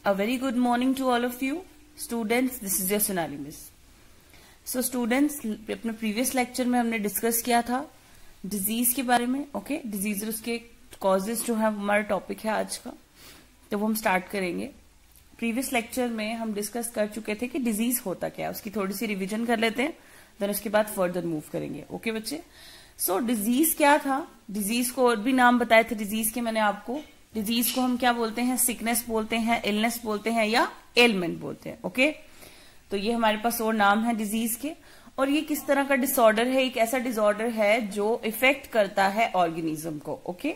A very good morning to all of you. Students, this is your Sonali Miss. So students, अपने previous lecture में हमने discuss किया था disease के बारे में. Okay, disease और उसके causes जो है हमारा topic है आज का, तो वो हम start करेंगे. Previous lecture में हम discuss कर चुके थे कि disease होता क्या है, उसकी थोड़ी सी revision कर लेते हैं, then उसके बाद further move करेंगे. Okay बच्चे? So disease क्या था? Disease को और भी नाम बताए थे disease के मैंने आपको. डिजीज को हम क्या बोलते हैं? सिकनेस बोलते हैं, इलनेस बोलते हैं या एलमेंट बोलते हैं. ओके, तो ये हमारे पास और नाम है डिजीज के. और ये किस तरह का डिसऑर्डर है? एक ऐसा डिसऑर्डर है जो इफेक्ट करता है ऑर्गेनिज्म को. ओके,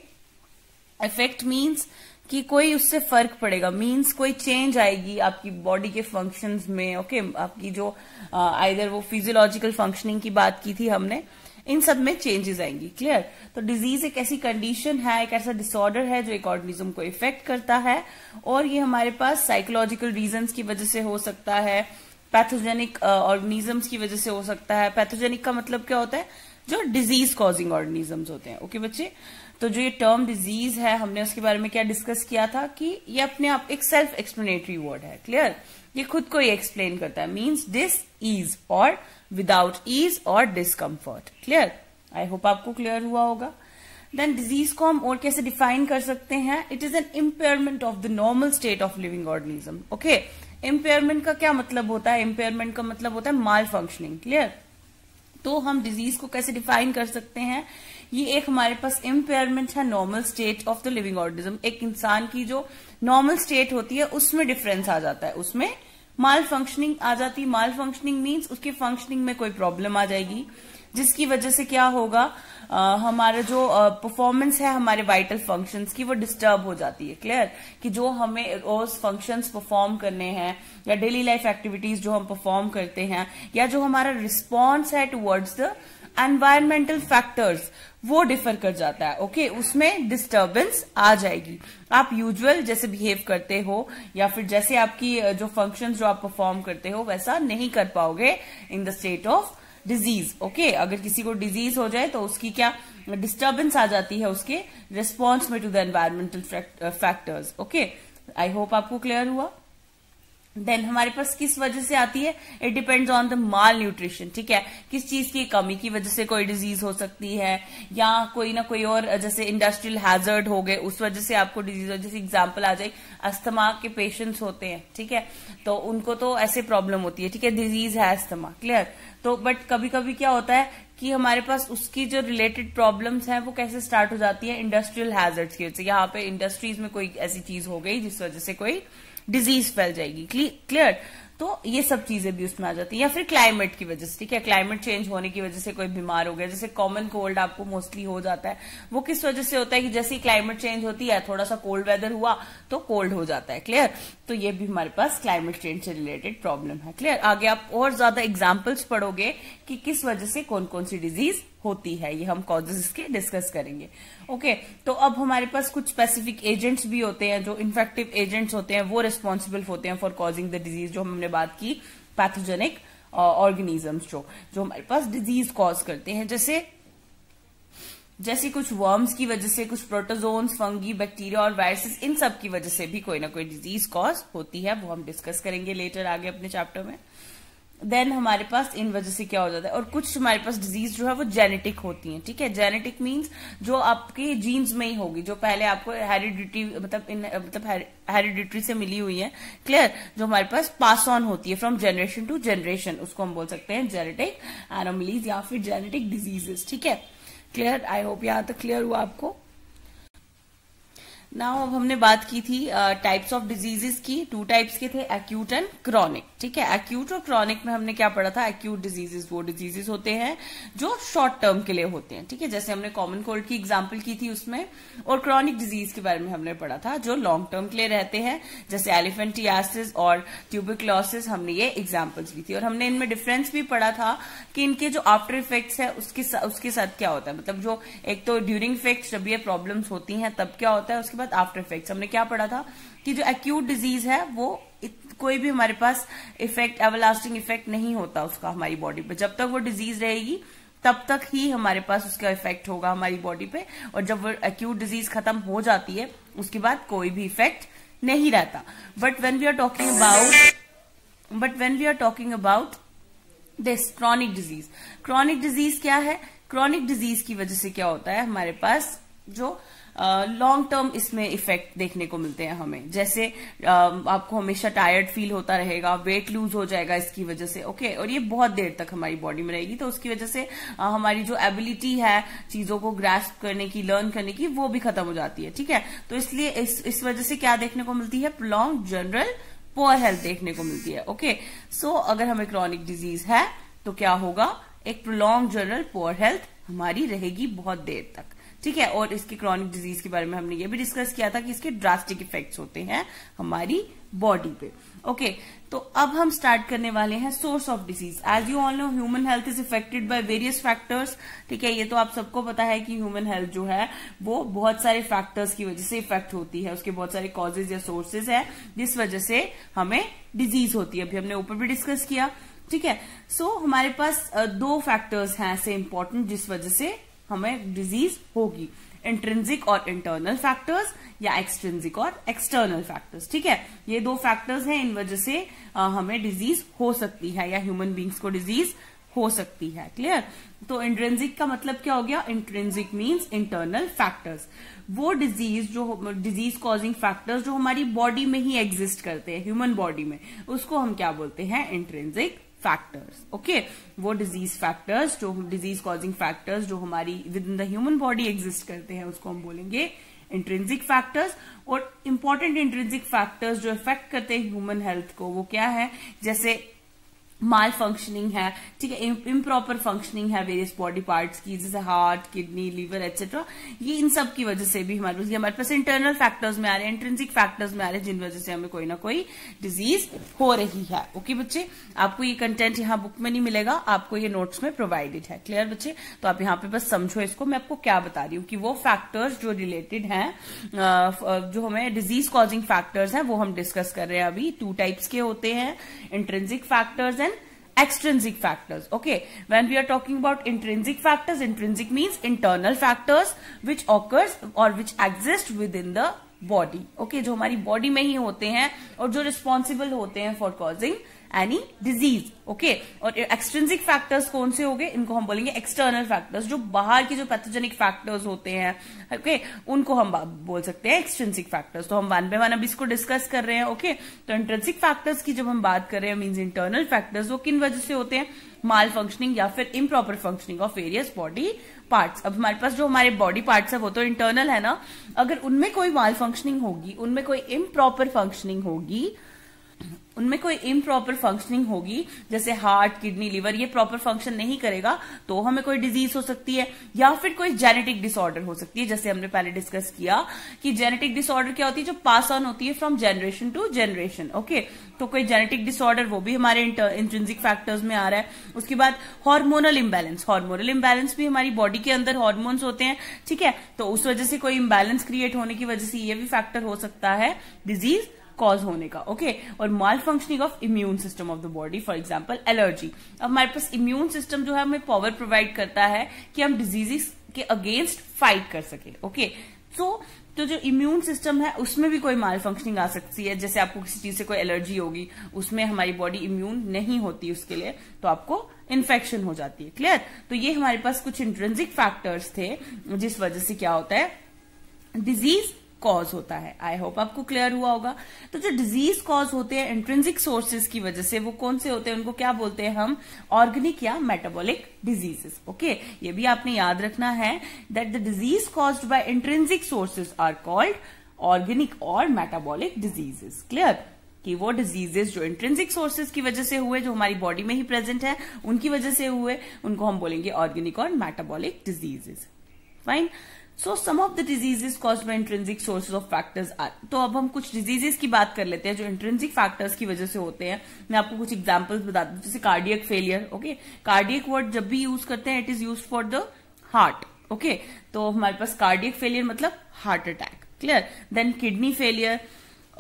इफेक्ट मीन्स कि कोई उससे फर्क पड़ेगा, मीन्स कोई चेंज आएगी आपकी बॉडी के फंक्शंस में. ओके, आपकी जो आइदर वो फिजियोलॉजिकल फंक्शनिंग की बात की थी हमने, इन सब में चेंजेस आएंगी. क्लियर? तो डिजीज एक ऐसी कंडीशन है, एक ऐसा डिसऑर्डर है जो एक ऑर्गेनिज्म को इफेक्ट करता है, और ये हमारे पास साइकोलॉजिकल रीजंस की वजह से हो सकता है, पैथोजेनिक ऑर्गेनिजम्स की वजह से हो सकता है. पैथोजेनिक का मतलब क्या होता है? जो डिजीज कॉजिंग ऑर्गेनिजम्स होते हैं. ओके बच्चे, तो जो ये टर्म डिजीज है, हमने उसके बारे में क्या डिस्कस किया था कि ये अपने आप एक सेल्फ एक्सप्लेनेटरी वर्ड है. क्लियर? ये खुद को ही एक्सप्लेन करता है. मीन्स डिस ईज और विदाउट ईज और डिस्कम्फर्ट. क्लियर? आई होप आपको क्लियर हुआ होगा. देन डिजीज को हम और कैसे डिफाइन कर सकते हैं? It is an impairment of the normal state of living organism. Okay, impairment का क्या मतलब होता है? इम्पेयरमेंट का मतलब होता है माल फंक्शनिंग. क्लियर? तो हम डिजीज को कैसे डिफाइन कर सकते हैं? ये एक हमारे पास इम्पेयरमेंट है normal state of the living organism. एक इंसान की जो नॉर्मल स्टेट होती है उसमें डिफरेंस आ जाता है, उसमें माल फंक्शनिंग आ जाती है. माल फंक्शनिंग मीन्स उसकी फंक्शनिंग में कोई प्रॉब्लम आ जाएगी, जिसकी वजह से क्या होगा, हमारा जो परफॉर्मेंस है हमारे वाइटल फंक्शंस की, वो डिस्टर्ब हो जाती है. क्लियर? कि जो हमें रोज फंक्शंस परफॉर्म करने हैं या डेली लाइफ एक्टिविटीज जो हम परफॉर्म करते हैं, या जो हमारा रिस्पॉन्स है टुवर्ड्स द एनवायरमेंटल फैक्टर्स, वो डिफर कर जाता है. ओके, उसमें डिस्टर्बेंस आ जाएगी. आप यूजुअल जैसे बिहेव करते हो या फिर जैसे आपकी जो फंक्शंस जो आप परफॉर्म करते हो वैसा नहीं कर पाओगे in the state of disease. Okay, अगर किसी को डिजीज हो जाए तो उसकी क्या डिस्टर्बेंस आ जाती है उसके रिस्पॉन्स में to the environmental factors. Okay, I hope आपको क्लियर हुआ. देन हमारे पास किस वजह से आती है? It depends on the malnutrition. ठीक है, किस चीज की कमी की वजह से कोई डिजीज हो सकती है, या कोई ना कोई और जैसे इंडस्ट्रियल हैजर्ड हो गए उस वजह से आपको डिजीज हो. जैसे एग्जांपल आ जाए, अस्थमा के पेशेंट्स होते हैं, ठीक है, तो उनको तो ऐसे प्रॉब्लम होती है. ठीक है, डिजीज है अस्थमा. क्लियर? तो बट कभी कभी क्या होता है कि हमारे पास उसकी जो रिलेटेड प्रॉब्लम्स हैं वो कैसे स्टार्ट हो जाती है? इंडस्ट्रियल हैजर्ड्स की वजह से. यहाँ पे इंडस्ट्रीज में कोई ऐसी चीज हो गई जिस वजह से कोई डिजीज फैल जाएगी. क्लियर? तो ये सब चीजें भी उसमें आ जाती है. या फिर क्लाइमेट की वजह से. ठीक है, क्लाइमेट चेंज होने की वजह से कोई बीमार हो गया, जैसे कॉमन कोल्ड आपको मोस्टली हो जाता है. वो किस वजह से होता है? कि जैसे ही क्लाइमेट चेंज होती है, थोड़ा सा कोल्ड वेदर हुआ तो कोल्ड हो जाता है. क्लियर? तो ये भी हमारे पास क्लाइमेट चेंज से रिलेटेड प्रॉब्लम है. क्लियर? आगे आप और ज्यादा एग्जाम्पल्स पढ़ोगे कि किस वजह से कौन कौन सी डिजीज होती है. ये हम कॉजेज इसके डिस्कस करेंगे. ओके, तो अब हमारे पास कुछ स्पेसिफिक एजेंट्स भी होते हैं, जो इन्फेक्टिव एजेंट्स होते हैं, वो रिस्पॉन्सिबल होते हैं फॉर कॉजिंग द डिजीज. जो हमने बात की पैथोजेनिक ऑर्गेनिजम्स जो हमारे पास डिजीज कॉज करते हैं, जैसे कुछ वर्म्स की वजह से, कुछ प्रोटोजोन्स, फंगी, बैक्टीरिया और वायरसेस, इन सब की वजह से भी कोई ना कोई डिजीज कॉज होती है. वो हम डिस्कस करेंगे लेटर आगे अपने चैप्टर में. देन हमारे पास इन वजह से क्या हो जाता है, और कुछ हमारे पास डिजीज जो है वो जेनेटिक होती हैं. ठीक है, जेनेटिक मींस जो आपके जीन्स में ही होगी, जो पहले आपको हेरिडिटी मतलब हेरिडिटरी से मिली हुई है. क्लियर? जो हमारे पास पास ऑन होती है फ्रॉम जनरेशन टू जनरेशन, उसको हम बोल सकते हैं जेनेटिक एनोमलीज या फिर जेनेटिक डिजीजेस. ठीक है, क्लियर? आई होप यहां तक क्लियर हुआ आपको. नाउ अब हमने बात की थी टाइप्स ऑफ डिजीजेस की. 2 टाइप्स के थे, एक्यूट एंड क्रॉनिक. ठीक है, एक्यूट और क्रॉनिक में हमने क्या पढ़ा था? एक्यूट डिजीजेस वो डिजीजेस होते हैं जो शॉर्ट टर्म के लिए होते हैं. ठीक है, जैसे हमने कॉमन कोल्ड की एग्जांपल की थी उसमें. और क्रॉनिक डिजीज के बारे में हमने पढ़ा था जो लॉन्ग टर्म के लिए रहते हैं, जैसे एलिफेंटियासिस और ट्यूबरक्लोसिस. हमने ये एग्जाम्पल्स भी थी, और हमने इनमें डिफरेंस भी पढ़ा था कि इनके जो आफ्टर इफेक्ट्स है उसके साथ क्या होता है. मतलब जो एक तो ड्यूरिंग इफेक्ट्स जब ये प्रॉब्लम्स होती हैं तब क्या होता है, उसके बाद आफ्टर इफेक्ट्स. हमने क्या पढ़ा था कि जो एक्यूट डिजीज है वो कोई भी हमारे पास इफेक्ट, एवरलास्टिंग इफेक्ट नहीं होता उसका हमारी बॉडी पे. जब तक वो डिजीज रहेगी तब तक ही हमारे पास उसका इफेक्ट होगा हमारी बॉडी पे, और जब वो एक्यूट डिजीज खत्म हो जाती है उसके बाद कोई भी इफेक्ट नहीं रहता. But when we are talking about this chronic disease क्या है? क्रॉनिक डिजीज की वजह से क्या होता है, हमारे पास जो लॉन्ग टर्म इसमें इफेक्ट देखने को मिलते हैं हमें। जैसे आपको हमेशा टायर्ड फील होता रहेगा, वेट लूज हो जाएगा इसकी वजह से, ओके, और ये बहुत देर तक हमारी बॉडी में रहेगी, तो उसकी वजह से हमारी जो एबिलिटी है चीजों को ग्रास्प करने की, लर्न करने की, वो भी खत्म हो जाती है, ठीक है। तो इसलिए इस वजह से क्या देखने को मिलती है? प्रोलॉन्ग जनरल पुअर हेल्थ देखने को मिलती है, ओके। सो अगर हमें क्रॉनिक डिजीज है तो क्या होगा? एक प्रोलॉन्ग जनरल पुअर हेल्थ हमारी रहेगी बहुत देर तक, ठीक है। और इसके क्रॉनिक डिजीज के बारे में हमने ये भी डिस्कस किया था कि इसके ड्रास्टिक इफेक्ट्स होते हैं हमारी बॉडी पे, ओके। तो अब हम स्टार्ट करने वाले हैं source of disease. As you all know, human health is affected by various factors, ठीक है। ये तो आप सबको पता है कि ह्यूमन हेल्थ जो है वो बहुत सारे फैक्टर्स की वजह से इफेक्ट होती है, उसके बहुत सारे कॉजेज या सोर्सेज है जिस वजह से हमें डिजीज होती है। अभी हमने ऊपर भी डिस्कस किया, ठीक है। सो हमारे पास दो फैक्टर्स हैं ऐसे इंपॉर्टेंट जिस वजह से हमें डिजीज होगी, इंट्रिंसिक और इंटरनल फैक्टर्स या एक्सट्रिंसिक और एक्सटर्नल फैक्टर्स, ठीक है। ये दो फैक्टर्स हैं, इन वजह से हमें डिजीज हो सकती है या ह्यूमन बींग्स को डिजीज हो सकती है, क्लियर। तो इंट्रिंसिक का मतलब क्या हो गया? इंट्रिंसिक मींस इंटरनल फैक्टर्स, वो डिजीज कॉजिंग फैक्टर्स जो हमारी बॉडी में ही एग्जिस्ट करते हैं, ह्यूमन बॉडी में, उसको हम क्या बोलते हैं? Intrinsic factors, okay. वो डिजीज कॉजिंग फैक्टर्स जो हमारी with in the human body exist करते हैं, उसको हम बोलेंगे इंट्रिंसिक फैक्टर्स। और इंपॉर्टेंट इंट्रिंसिक फैक्टर्स जो इफेक्ट करते हैं ह्यूमन हेल्थ को, वो क्या है? जैसे माल फंक्शनिंग है, ठीक है, इम्प्रॉपर फंक्शनिंग है वेरियस बॉडी पार्ट्स की, जैसे हार्ट, किडनी, लीवर एक्सेट्रा, ये इन सब की वजह से भी हमारे पास इंटरनल फैक्टर्स में आ रहे हैं, इंट्रिंसिक फैक्टर्स में आ रहे हैं, जिन वजह से हमें कोई ना कोई डिजीज हो रही है, ओके बच्चे। आपको ये कंटेंट यहाँ बुक में नहीं मिलेगा, आपको ये नोट्स में प्रोवाइडेड है, क्लियर बच्चे। तो आप यहाँ पे बस समझो इसको, मैं आपको क्या बता रही हूँ कि वो फैक्टर्स जो रिलेटेड हैं, जो हमें डिजीज कॉजिंग फैक्टर्स हैं, वो हम डिस्कस कर रहे हैं अभी। 2 टाइप्स के होते हैं, intrinsic factors and extrinsic factors, okay. When we are talking about intrinsic factors, intrinsic means internal factors which occurs or which exist within the body, okay, जो हमारी बॉडी में ही होते हैं और जो रिस्पॉन्सिबल होते हैं for causing any disease, okay. और एक्सट्रिंसिक फैक्टर्स कौन से हो गए? इनको हम बोलेंगे एक्सटर्नल फैक्टर्स, जो बाहर के जो पैथोजेनिक फैक्टर्स होते हैं, ओके, उनको हम बोल सकते हैं एक्सट्रिंसिक फैक्टर्स। तो हम 1 by 1 अब इसको डिस्कस कर रहे हैं, ओके। तो इंट्रिंसिक फैक्टर्स की जब हम बात कर रहे हैं, मीन्स इंटरनल फैक्टर्स, वो किन वजह से होते हैं? माल फंक्शनिंग या फिर improper functioning of various body parts. अब हमारे पास जो हमारे बॉडी पार्ट्स है वो तो इंटरनल है ना, अगर उनमें कोई माल फंक्शनिंग होगी, उनमें कोई इम्प्रॉपर फंक्शनिंग होगी, जैसे हार्ट, किडनी, लिवर, ये प्रॉपर फंक्शन नहीं करेगा, तो हमें कोई डिजीज हो सकती है, या फिर कोई जेनेटिक डिसऑर्डर हो सकती है। जैसे हमने पहले डिस्कस किया कि जेनेटिक डिसऑर्डर क्या होती है? जो पास ऑन होती है from generation to generation, okay. तो कोई जेनेटिक डिसऑर्डर, वो भी हमारे इंट्रिंसिक फैक्टर्स में आ रहा है। उसके बाद हार्मोनल इम्बैलेंस भी हमारी बॉडी के अंदर हार्मोन्स होते हैं, ठीक है। तो उस वजह से कोई इम्बैलेंस क्रिएट होने की वजह से ये भी फैक्टर हो सकता है डिजीज कॉज होने का, ओके। और malfunctioning of immune system of the body, for example allergy. अब हमारे पास इम्यून सिस्टम जो है हमें पावर प्रोवाइड करता है कि हम डिजीजेस के अगेंस्ट फाइट कर सके, ओके। तो जो इम्यून सिस्टम है उसमें भी कोई माल फंक्शनिंग आ सकती है। जैसे आपको किसी चीज से कोई एलर्जी होगी, उसमें हमारी बॉडी इम्यून नहीं होती उसके लिए, तो आपको इन्फेक्शन हो जाती है, क्लियर। तो ये हमारे पास कुछ इंट्रिंसिक फैक्टर्स थे जिस वजह से क्या होता है? डिजीज कॉज होता है। आई होप आपको क्लियर हुआ होगा। तो जो डिजीज कॉज होते हैं इंट्रिंसिक सोर्सेज की वजह से, वो कौन से होते हैं? उनको क्या बोलते हैं हम? ऑर्गेनिक या मेटाबॉलिक डिजीजेस, ओके। ये भी आपने याद रखना है that the disease caused by intrinsic sources are called organic और मेटाबॉलिक डिजीजेस, क्लियर। कि वो डिजीजेस जो इंट्रिंसिक सोर्सेज की वजह से हुए, जो हमारी बॉडी में ही प्रेजेंट है, उनकी वजह से हुए, उनको हम बोलेंगे ऑर्गेनिक और metabolic diseases, fine. So some of the diseases caused by intrinsic sources of factors are. तो अब हम कुछ डिजीजेस की बात कर लेते हैं जो इंट्रिंसिक फैक्टर्स की वजह से होते हैं। मैं आपको कुछ एग्जांपल्स बता दूं, जैसे cardiac failure, okay. Cardiac word जब भी यूज करते हैं, it is used for the heart, okay. तो हमारे पास कार्डियक फेलियर मतलब heart attack, clear. Then kidney failure,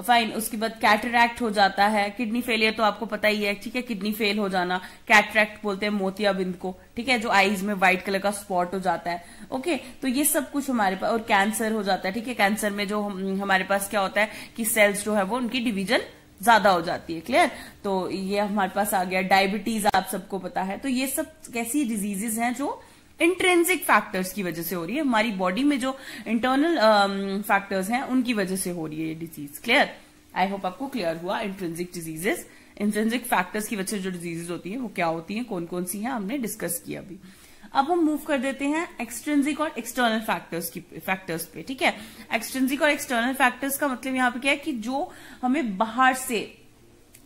fine, उसके बाद कैटरैक्ट हो जाता है, किडनी फेलियर तो आपको पता ही है, ठीक है, किडनी फेल हो जाना, कैटरैक्ट बोलते हैं मोतियाबिंद को, ठीक है, जो आईज में व्हाइट कलर का स्पॉट हो जाता है। ओके, तो ये सब कुछ हमारे पास, और कैंसर हो जाता है, ठीक है, कैंसर में जो हमारे पास क्या होता है कि सेल्स जो है वो उनकी डिवीजन ज्यादा हो जाती है, क्लियर। तो ये हमारे पास आ गया। डायबिटीज आप सबको पता है। तो ये सब कैसी डिजीजेस हैं जो इंट्रिंसिक फैक्टर्स की वजह से हो रही है, हमारी बॉडी में जो इंटरनल फैक्टर्स हैं उनकी वजह से हो रही है ये डिजीज, क्लियर। आई होप आपको क्लियर हुआ। इंट्रिंसिक डिजीजेस, इंट्रिंसिक फैक्टर्स की वजह से जो डिजीजेस होती है वो क्या होती है, कौन कौन सी हैं, हमने डिस्कस किया अभी। अब हम मूव कर देते हैं एक्सट्रिंसिक और एक्सटर्नल फैक्टर्स पे, ठीक है। एक्सट्रिंसिक और एक्सटर्नल फैक्टर्स का मतलब यहाँ पे क्या है कि जो हमें बाहर से,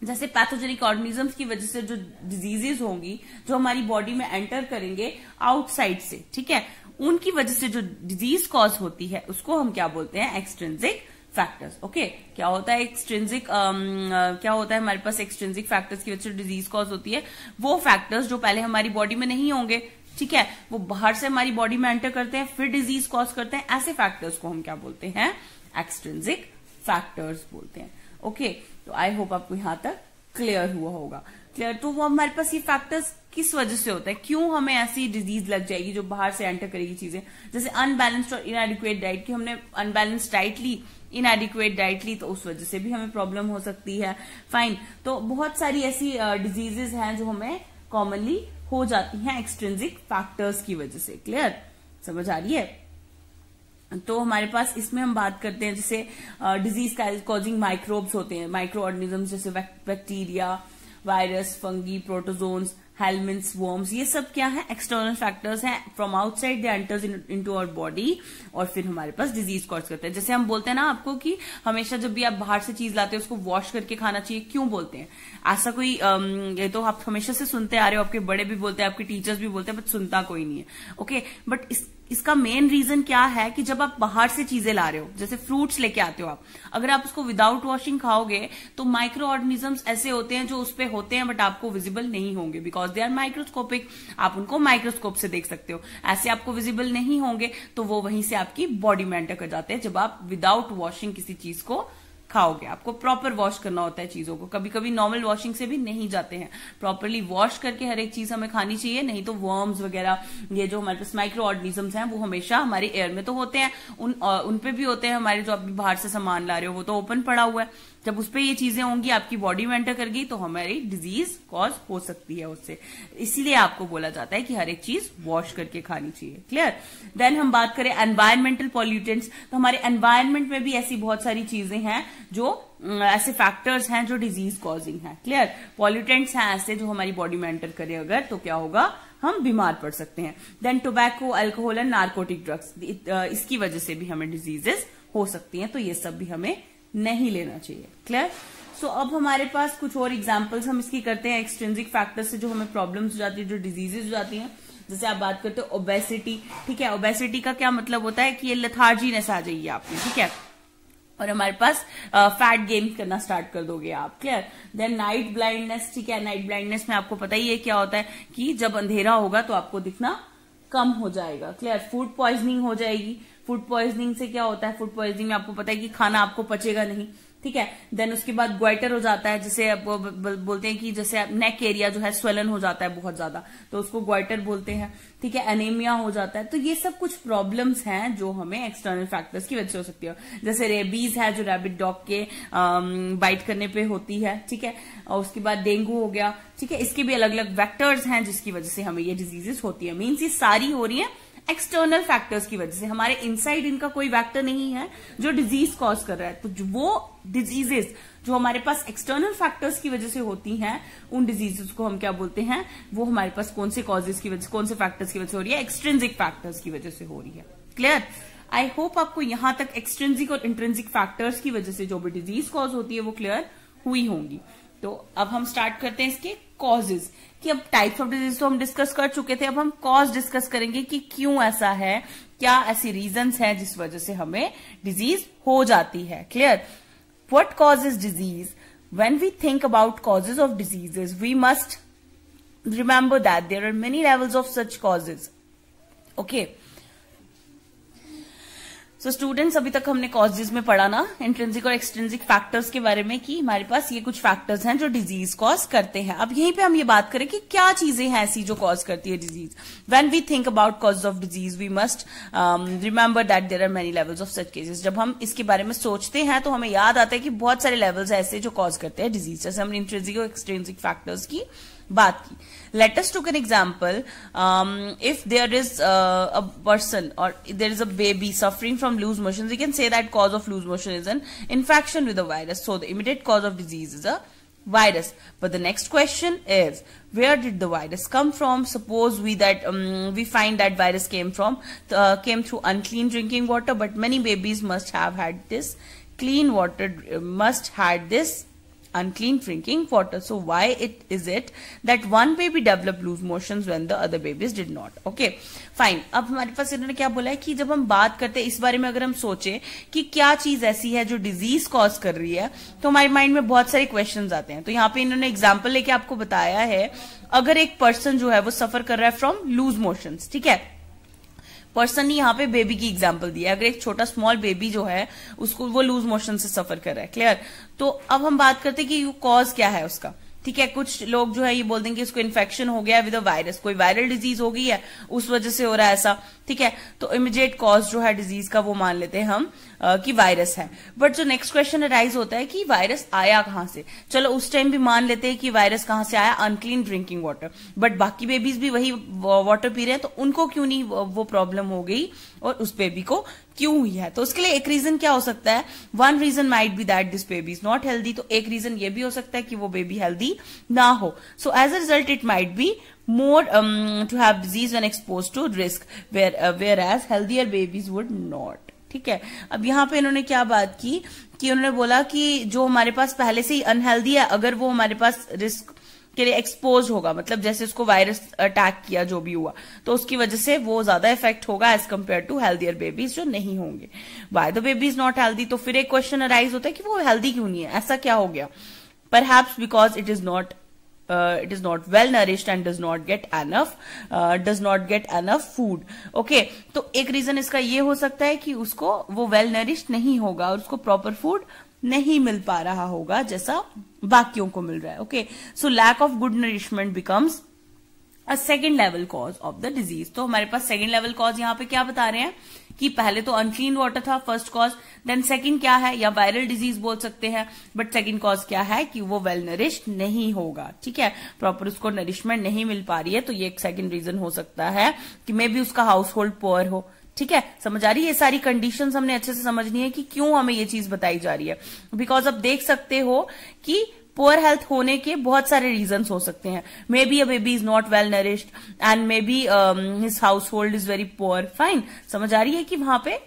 जैसे पैथोजेनिक ऑर्गेनिजम्स की वजह से जो डिजीजेस होंगी जो हमारी बॉडी में एंटर करेंगे आउटसाइड से, ठीक है, उनकी वजह से जो डिजीज कॉज होती है उसको हम क्या बोलते हैं, एक्सट्रिंसिक फैक्टर्स। ओके, क्या होता है एक्सट्रिंसिक, क्या होता है हमारे पास एक्सट्रिंसिक फैक्टर्स की वजह से डिजीज कॉज होती है, वो फैक्टर्स जो पहले हमारी बॉडी में नहीं होंगे, ठीक है, वो बाहर से हमारी बॉडी में एंटर करते हैं फिर डिजीज कॉज करते हैं, ऐसे फैक्टर्स को हम क्या बोलते हैं, एक्सट्रिंसिक फैक्टर्स बोलते हैं। ओके, तो आई होप आपको यहां तक क्लियर हुआ होगा। क्लियर, तो वो हमारे पास ये फैक्टर्स किस वजह से होता है, क्यों हमें ऐसी डिजीज लग जाएगी जो बाहर से एंटर करेगी चीजें, जैसे अनबैलेंस्ड और इनएडिक्वेट डाइट, कि हमने अनबैलेंस्ड डाइट ली, इनएडिक्वेट डाइट ली, तो उस वजह से भी हमें प्रॉब्लम हो सकती है। फाइन, तो बहुत सारी ऐसी डिजीजेस हैं जो हमें कॉमनली हो जाती हैं एक्सट्रिंसिक फैक्टर्स की वजह से। क्लियर, समझ आ रही है। तो हमारे पास इसमें हम बात करते हैं जैसे डिजीज कॉजिंग माइक्रोब्स होते हैं, माइक्रो ऑर्गेनिजम्स जैसे bacteria, virus, fungi, protozoans, helminths, worms, ये सब क्या है, एक्सटर्नल फैक्टर्स हैं। From outside they enters into our body और फिर हमारे पास डिजीज कॉज करते हैं। जैसे हम बोलते हैं ना आपको कि हमेशा जब भी आप बाहर से चीज लाते हो उसको वॉश करके खाना चाहिए, क्यों बोलते हैं ऐसा? कोई ये तो आप हमेशा से सुनते आ रहे हो, आपके बड़े भी बोलते हैं, आपके टीचर्स भी बोलते हैं, बट सुनता कोई नहीं है। ओके, बट इसका मेन रीजन क्या है कि जब आप बाहर से चीजें ला रहे हो, जैसे फ्रूट्स लेके आते हो आप, अगर आप उसको विदाउट वॉशिंग खाओगे तो माइक्रो ऑर्गेनिजम्स ऐसे होते हैं जो उस पे होते हैं बट आपको विजिबल नहीं होंगे, बिकॉज दे आर माइक्रोस्कोपिक। आप उनको माइक्रोस्कोप से देख सकते हो, ऐसे आपको विजिबल नहीं होंगे, तो वो वहीं से आपकी बॉडी में एंटर कर जाते हैं जब आप विदाउट वॉशिंग किसी चीज को खाओगे। आपको प्रॉपर वॉश करना होता है चीजों को, कभी कभी नॉर्मल वॉशिंग से भी नहीं जाते हैं, प्रॉपरली वॉश करके हर एक चीज हमें खानी चाहिए, नहीं तो वर्म्स वगैरह ये जो हमारे पास माइक्रो ऑर्गेनिजम्स हैं वो हमेशा हमारे एयर में तो होते हैं, उन पे भी होते हैं हमारे, जो आप बाहर से सामान ला रहे हो वो तो ओपन पड़ा हुआ है, जब उस पे ये चीजें होंगी आपकी बॉडी में एंटर कर गई तो हमारी डिजीज कॉज हो सकती है उससे, इसीलिए आपको बोला जाता है कि हर एक चीज वॉश करके खानी चाहिए। क्लियर। देन हम बात करें एनवायरमेंटल पॉल्यूटेंट्स, तो हमारे एनवायरमेंट में भी ऐसी बहुत सारी चीजें हैं जो ऐसे फैक्टर्स हैं जो डिजीज कॉजिंग है। क्लियर, पॉल्यूटेंट्स हैं ऐसे जो हमारी बॉडी में एंटर करे अगर, तो क्या होगा, हम बीमार पड़ सकते हैं। Then tobacco, alcohol and narcotic drugs, इसकी वजह से भी हमें डिजीजेस हो सकती हैं, तो ये सब भी हमें नहीं लेना चाहिए। क्लियर। सो अब हमारे पास कुछ और एग्जांपल्स हम इसकी करते हैं एक्सट्रिंसिक फैक्टर्स से जो हमें प्रॉब्लम्स हो जाती है, जो डिजीजेस हो जाती हैं। जैसे आप बात करते हो ओबेसिटी, ठीक है, ओबेसिटी का क्या मतलब होता है कि ये लेथार्जीनेस आ जाएगी आपकी, ठीक है, और हमारे पास फैट गेन करना स्टार्ट कर दोगे आप। क्लियर। देन नाइट ब्लाइंडनेस, ठीक है, नाइट ब्लाइंडनेस में आपको पता ही है क्या होता है कि जब अंधेरा होगा तो आपको दिखना कम हो जाएगा। क्लियर। फूड पॉइजनिंग हो जाएगी, फूड पॉइजनिंग से क्या होता है, फूड पॉइजनिंग में आपको पता है कि खाना आपको पचेगा नहीं, ठीक है। देन उसके बाद ग्वाइटर हो जाता है, जैसे बोलते हैं कि जैसे नेक एरिया जो है स्वेलन हो जाता है बहुत ज्यादा, तो उसको ग्वाइटर बोलते हैं, ठीक है। एनीमिया हो जाता है। तो ये सब कुछ प्रॉब्लम्स हैं जो हमें एक्सटर्नल फैक्टर्स की वजह से हो सकती है। जैसे रेबीज है जो रैबिट डॉग के बाइट करने पे होती है, ठीक है, और उसके बाद डेंगू हो गया, ठीक है, इसके भी अलग अलग वेक्टर्स हैं जिसकी वजह से हमें ये डिजीजेस होती है। मीन्स ये सारी हो रही है एक्सटर्नल फैक्टर्स की वजह से, हमारे इनसाइड इनका कोई फैक्टर नहीं है जो डिजीज कॉज कर रहा है। तो वो डिजीजेस जो हमारे पास एक्सटर्नल फैक्टर्स की वजह से होती हैं, उन डिजीजेस को हम क्या बोलते हैं, वो हमारे पास कौन से कॉजेज की वजह, कौन से फैक्टर्स की वजह से हो रही है, एक्सट्रिंसिक फैक्टर्स की वजह से हो रही है। क्लियर। आई होप आपको यहां तक एक्सट्रिंसिक और इंट्रिंसिक फैक्टर्स की वजह से जो भी डिजीज कॉज होती है वो क्लियर हुई होंगी। तो अब हम स्टार्ट करते हैं इसके कॉजेज, कि अब टाइप्स ऑफ डिजीज तो हम डिस्कस कर चुके थे, अब हम कॉज डिस्कस करेंगे कि क्यों ऐसा है, क्या ऐसी रीजंस हैं जिस वजह से हमें डिजीज हो जाती है। Clear. What causes disease? When we think about causes of diseases we must remember that there are many levels of such causes. Okay, so students, अभी तक हमने कॉजेज में पढ़ा ना इंट्रिंसिक और एक्सट्रिंसिक फैक्टर्स के बारे में कि हमारे पास ये कुछ फैक्टर्स हैं जो डिजीज कॉज करते हैं। अब यहीं पे हम ये बात करें कि क्या चीजें हैं ऐसी जो कॉज करती है disease. When we think about cause of disease we must remember that there are many levels of such cases. जब हम इसके बारे में सोचते हैं तो हमें याद आता है कि बहुत सारे लेवल्स ऐसे जो कॉज करते हैं डिजीज। जैसे हमने इंट्रिंसिक और एक्सट्रिंसिक फैक्टर्स की बात की। Let us take an example. If there is a person or there is a baby suffering from loose motions, we can say that cause of loose motion is an infection with a virus. So the immediate cause of disease is a virus. But the next question is, where did the virus come from? Suppose we find that virus came through unclean drinking water, but many babies must have had this clean water, must had this unclean drinking water. So why is it that one baby developed loose motions when the other babies did not? Okay, fine. अब हमारे पास इन्होंने क्या बोला है कि जब हम बात करते हैं इस बारे में, अगर हम सोचे कि क्या चीज ऐसी है जो डिजीज कॉज कर रही है, तो हमारे माइंड में बहुत सारे क्वेश्चंस आते हैं। तो यहाँ पे इन्होंने एग्जाम्पल लेके आपको बताया है, अगर एक पर्सन जो है वो सफर कर रहा है फ्रॉम लूज मोशंस, ठीक है, पर्सन ने यहाँ पे बेबी की एग्जांपल दी है। अगर एक छोटा स्मॉल बेबी जो है उसको वो लूज मोशन से सफर कर रहा है, क्लियर। तो अब हम बात करते हैं कि कॉज क्या है उसका, ठीक है। कुछ लोग जो है ये बोल देंगे कि उसको इन्फेक्शन हो गया है विद अ वायरस, कोई वायरल डिजीज हो गई है उस वजह से हो रहा है ऐसा, ठीक है। तो इमीडिएट कॉज जो है डिजीज का वो मान लेते हैं हम कि वायरस है। बट जो नेक्स्ट क्वेश्चन अराइज होता है कि वायरस आया कहां से। चलो उस टाइम भी मान लेते हैं कि वायरस कहां से आया, अनक्लीन ड्रिंकिंग वाटर, बट बाकी बेबीज भी वही वाटर पी रहे हैं, तो उनको क्यों नहीं वो प्रॉब्लम हो गई और उस बेबी को क्यों हुई है। तो उसके लिए एक रीजन क्या हो सकता है, one reason might be that this baby is not healthy. तो एक रीजन ये भी हो सकता है कि वो बेबी हेल्दी ना हो। So as a result it might be more to have disease when exposed to risk, whereas healthier babies would not, ठीक है। अब यहाँ पे इन्होंने क्या बात की कि उन्होंने बोला कि जो हमारे पास पहले से ही अनहेल्दी है, अगर वो हमारे पास रिस्क के लिए एक्सपोज होगा, मतलब जैसे उसको वायरस अटैक किया जो भी हुआ, तो उसकी वजह से वो ज्यादा इफेक्ट होगा as compare to healthier babies जो नहीं होंगे। Why the baby is not healthy, तो फिर एक क्वेश्चन अराइज होता है कि वो हेल्दी क्यों नहीं है, ऐसा क्या हो गया। Perhaps because it is not well nourished and does not get enough food. Okay, तो एक रीजन इसका ये हो सकता है कि उसको वो वेल नरिश्ड नहीं होगा और उसको प्रॉपर फूड नहीं मिल पा रहा होगा जैसा बाकियों को मिल रहा है। Okay, so lack of good nourishment becomes a second level cause of the disease. तो हमारे पास सेकेंड लेवल कॉज यहाँ पे क्या बता रहे हैं कि पहले तो अनक्लीन वाटर था फर्स्ट कॉज, देन सेकंड क्या है, या वायरल डिजीज बोल सकते हैं, बट सेकंड कॉज क्या है कि वो वेल नरिश्ड नहीं होगा, ठीक है, प्रॉपर उसको नरिशमेंट नहीं मिल पा रही है। तो ये एक सेकंड रीजन हो सकता है कि मे बी उसका हाउस होल्ड पुअर हो, ठीक है। समझ आ रही है, ये सारी कंडीशंस हमने अच्छे से समझनी है कि क्यों हमें ये चीज बताई जा रही है। बिकॉज अब देख सकते हो कि पुअर हेल्थ होने के बहुत सारे रीजंस हो सकते हैं। May be a baby is not well nourished and may be his house hold is very poor, fine. समझ आ रही है कि वहां पे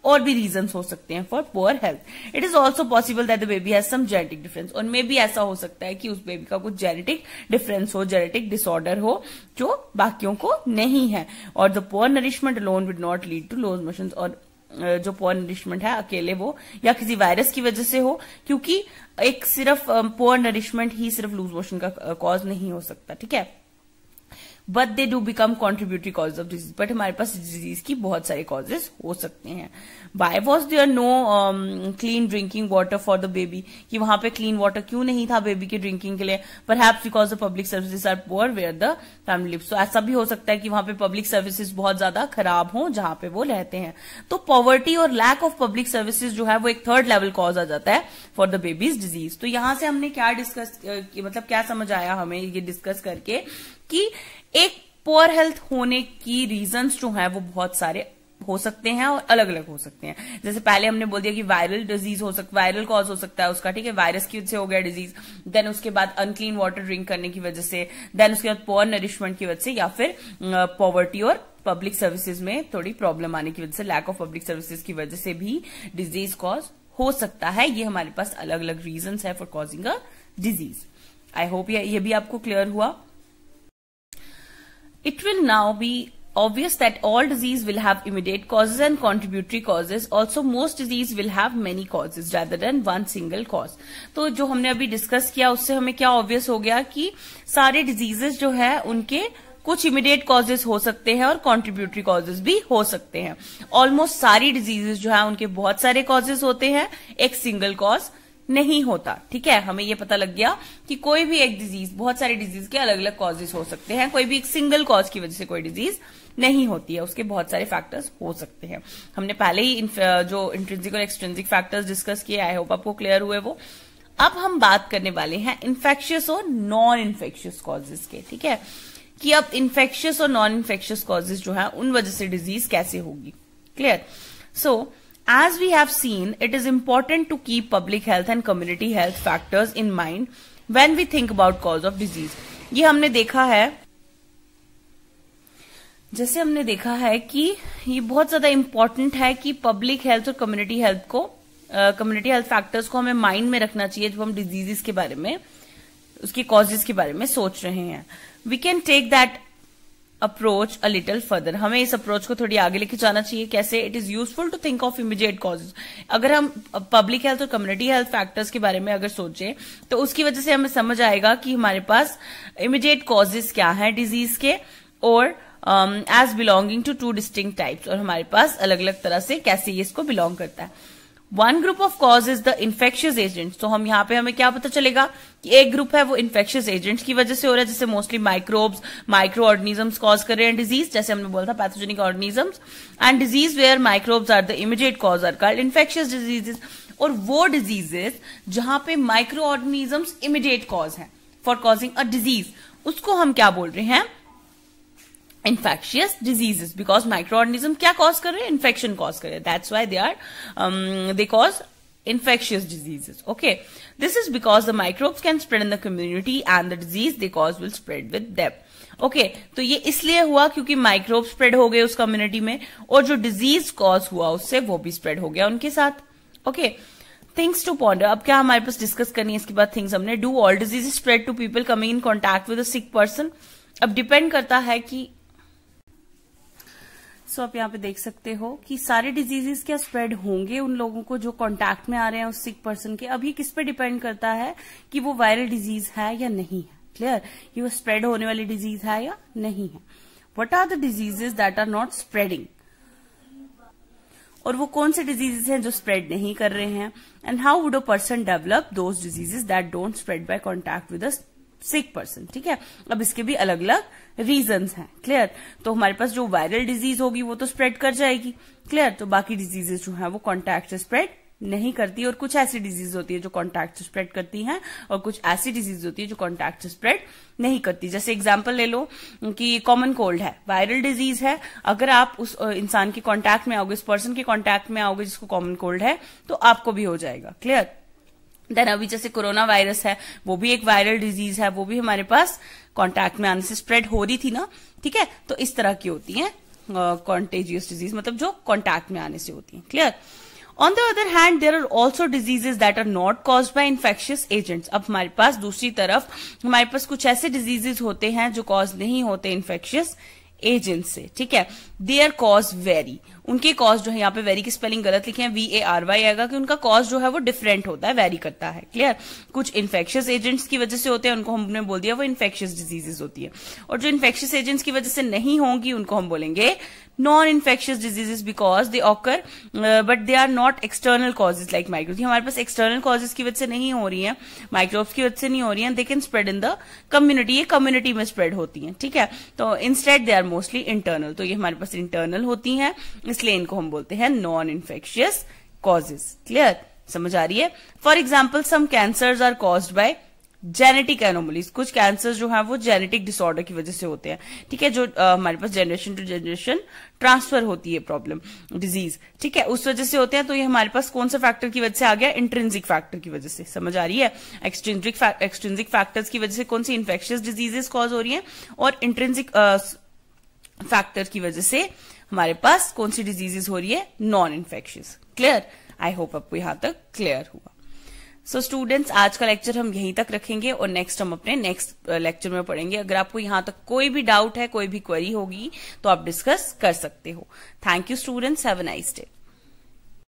और भी रीजंस हो सकते हैं for poor health. It is also possible that the baby has some genetic difference, और मे बी ऐसा हो सकता है कि उस बेबी का कुछ जेनेटिक डिफरेंस हो, जेनेटिक डिसऑर्डर हो जो बाकियों को नहीं है। और the poor nourishment alone would not lead to loose motions, और जो पुअर नरिशमेंट है अकेले वो या किसी वायरस की वजह से हो, क्योंकि एक सिर्फ पुअर नरिशमेंट ही सिर्फ लूज मोशन का कॉज नहीं हो सकता, ठीक है। But they do become contributory cause of disease, but हमारे पास डिजीज की बहुत सारे कॉजेज हो सकते हैं। Why was there no clean drinking water for the baby, कि वहां पे क्लीन वाटर क्यों नहीं था बेबी के ड्रिंकिंग के लिए। Perhaps because the public services are poor where the family lives, तो ऐसा भी हो सकता है कि वहां पे पब्लिक सर्विसेज बहुत ज्यादा खराब हो जहां पे वो रहते हैं। तो पॉवर्टी और लैक ऑफ पब्लिक सर्विसेज जो है वो एक थर्ड लेवल कॉज आ जाता है फॉर द बेबीज डिजीज। तो यहां से हमने क्या डिस्कस मतलब क्या समझ आया हमें ये डिस्कस करके कि एक पुअर हेल्थ होने की रीजंस जो है वो बहुत सारे हो सकते हैं और अलग अलग हो सकते हैं। जैसे पहले हमने बोल दिया कि वायरल डिजीज हो सकता, वायरल कॉज हो सकता है उसका, ठीक है, वायरस की वजह से हो गया डिजीज, देन उसके बाद अनक्लीन वाटर ड्रिंक करने की वजह से, देन उसके बाद पुअर नरिशमेंट की वजह से, या फिर पॉवर्टी और पब्लिक सर्विसेज में थोड़ी प्रॉब्लम आने की वजह से, लैक ऑफ पब्लिक सर्विसेज की वजह से भी डिजीज कॉज हो सकता है। ये हमारे पास अलग अलग रीजंस है for causing a disease. I hope ये भी आपको क्लियर हुआ। It will now be obvious that all disease will have immediate causes and contributory causes. Also, most disease will have many causes rather than one single cause. तो जो हमने अभी discuss किया उससे हमें क्या ऑब्वियस हो गया कि सारे डिजीजेस जो है उनके कुछ इमीडिएट कॉजेज हो सकते हैं और कॉन्ट्रीब्यूटरी कॉजेज भी हो सकते हैं। ऑलमोस्ट सारी डिजीजेस जो है उनके बहुत सारे कॉजेज होते हैं, एक सिंगल कॉज नहीं होता। ठीक है, हमें ये पता लग गया कि कोई भी एक डिजीज, बहुत सारी डिजीज के अलग अलग कॉजेज हो सकते हैं, कोई भी एक सिंगल कॉज की वजह से कोई डिजीज नहीं होती है, उसके बहुत सारे फैक्टर्स हो सकते हैं। हमने पहले ही जो इंट्रिंसिक और एक्सट्रिंसिक फैक्टर्स डिस्कस किए, आई होप आपको क्लियर हुए वो। अब हम बात करने वाले हैं इन्फेक्शियस और नॉन इन्फेक्शियस कॉजेज के। ठीक है, कि अब इन्फेक्शियस और नॉन इन्फेक्शियस कॉजेज जो है उन वजह से डिजीज कैसे होगी। Clear. So as we have seen, it is important to keep public health and community health factors in mind when we think about cause of disease. ये हमने देखा है, जैसे हमने देखा है कि ये बहुत ज्यादा इंपॉर्टेंट है कि पब्लिक हेल्थ और कम्युनिटी हेल्थ को, कम्युनिटी हेल्थ फैक्टर्स को हमें माइंड में रखना चाहिए जब हम डिजीजेस के बारे में, उसकी कॉजेज के बारे में सोच रहे हैं। We can take that approach a little further, हमें इस अप्रोच को थोड़ी आगे लेके जाना चाहिए। कैसे? It is useful to think of immediate causes. अगर हम पब्लिक हेल्थ और कम्युनिटी हेल्थ फैक्टर्स के बारे में अगर सोचें तो उसकी वजह से हमें समझ आएगा कि हमारे पास इमीडिएट कॉजेज क्या है डिजीज के, और as belonging to 2 distinct types, और हमारे पास अलग अलग तरह से कैसे ये इसको बिलोंग करता है। One group of cause is the infectious agents. तो हम यहाँ पे हमें क्या पता चलेगा कि एक ग्रुप है वो इन्फेक्शियस एजेंट्स की वजह से हो रहा है, जैसे mostly microbes, microorganisms cause कर रहे हैं डिजीज, जैसे हमने बोला था pathogenic organisms. And disease where microbes are the immediate cause are called infectious diseases. और वो डिजीजेस जहां पे माइक्रो ऑर्गेनिजम्स इमीडिएट कॉज है फॉर कॉजिंग अ डिजीज, उसको हम क्या बोल रहे हैं? infectious diseases, because microorganism क्या cause कर रहे हैं? Infection cause कर रहे हैं. That's why they cause infectious diseases. Okay, this is because the microbes can spread in the community and the disease they cause will spread with them. Okay, तो ये इसलिए हुआ क्योंकि माइक्रोब स्प्रेड हो गए उस कम्युनिटी में, और जो डिजीज कॉज हुआ उससे वो भी स्प्रेड हो गया उनके साथ। Okay, things to ponder. अब क्या हमारे पास डिस्कस करनी है इसके बाद थिंग्स हमने, do all disease spread to people coming in contact with a sick person. अब डिपेंड करता है कि आप यहाँ पे देख सकते हो कि सारे डिजीजेस क्या स्प्रेड होंगे उन लोगों को जो कांटेक्ट में आ रहे हैं उस सिक पर्सन के। अब ये किस पे डिपेंड करता है कि वो वायरल डिजीज है या नहीं है। क्लियर, ये वो स्प्रेड होने वाली डिजीज है या नहीं है। What are the diseases that are not spreading, और वो कौन से डिजीजेस हैं जो स्प्रेड नहीं कर रहे हैं। And how would a person develop those diseases that don't spread by contact with a sick person. ठीक है, अब इसके भी अलग अलग रीजंस हैं। क्लियर, तो हमारे पास जो वायरल डिजीज होगी वो तो स्प्रेड कर जाएगी। क्लियर, तो बाकी डिजीजेस जो है वो कॉन्टैक्ट से स्प्रेड नहीं करती, और कुछ ऐसी डिजीज होती है जो कॉन्टैक्ट से स्प्रेड करती हैं, और कुछ ऐसी डिजीज होती है जो कॉन्टैक्ट से स्प्रेड नहीं करती। जैसे एग्जांपल ले लो कि कॉमन कोल्ड है, वायरल डिजीज है, अगर आप उस इंसान के कॉन्टैक्ट में आओगे, उस पर्सन के कॉन्टैक्ट में आओगे जिसको कॉमन कोल्ड है, तो आपको भी हो जाएगा। क्लियर, देन अभी जैसे कोरोना वायरस है, वो भी एक वायरल डिजीज है, वो भी हमारे पास कॉन्टैक्ट में आने से स्प्रेड हो रही थी ना। ठीक है, तो इस तरह की होती है कॉन्टेजियस डिजीज, मतलब जो कॉन्टैक्ट में आने से होती है। Clear, on the other hand there are also diseases that are not caused by infectious agents. अब हमारे पास दूसरी तरफ हमारे पास कुछ ऐसे डिजीजेस होते हैं जो कॉज नहीं होते इन्फेक्शियस एजेंट से। ठीक है, देयर कॉज वेरी, उनके कॉज जो है, यहाँ पे वेरी की स्पेलिंग गलत लिखे हैं, VARY आएगा, कि उनका कॉज जो है वो डिफरेंट होता है, वेरी करता है। क्लियर, कुछ इन्फेक्शियस एजेंट्स की वजह से होते हैं, उनको हमने बोल दिया वो इन्फेक्शियस डिजीजेस होती है, और जो इन्फेक्शियस एजेंट्स की वजह से नहीं होंगी उनको हम बोलेंगे non infectious diseases, because they occur but they are not external causes like microbes. हमारे पास एक्सटर्नल कॉजेज की वजह से नहीं हो रही है, माइक्रोब्स की वजह से नहीं हो रही है, they can spread in the community, ये कम्युनिटी में स्प्रेड होती है। ठीक है, तो instead they are mostly internal, तो ये हमारे पास इंटरनल होती हैं, इसलिए इनको हम बोलते हैं नॉन इन्फेक्शियस कॉजेज। क्लियर, समझ आ रही है। For example some cancers are caused by genetic anomalies, कुछ कैंसर जो है वो जेनेटिक डिसऑर्डर की वजह से होते हैं। ठीक है, जो हमारे पास जनरेशन टू जनरेशन ट्रांसफर होती है प्रॉब्लम, डिजीज। ठीक है, उस वजह से होते हैं। तो ये हमारे पास कौन सा फैक्टर की वजह से आ गया? इंट्रिंसिक फैक्टर की वजह से। समझ आ रही है? एक्सट्रिंसिक फैक्टर्स की वजह से कौन सी इन्फेक्शियस डिजीजेस कॉज हो रही है, और इंट्रिंसिक फैक्टर की वजह से हमारे पास कौन सी डिजीजेस हो रही है? Non infectious. क्लियर, आई होप आपको यहां तक क्लियर हुआ। सो स्टूडेंट्स, आज का लेक्चर हम यहीं तक रखेंगे, और नेक्स्ट हम अपने नेक्स्ट लेक्चर में पढ़ेंगे। अगर आपको यहां तक कोई भी डाउट है, कोई भी क्वेरी होगी, तो आप डिस्कस कर सकते हो। Thank you students, have a nice day.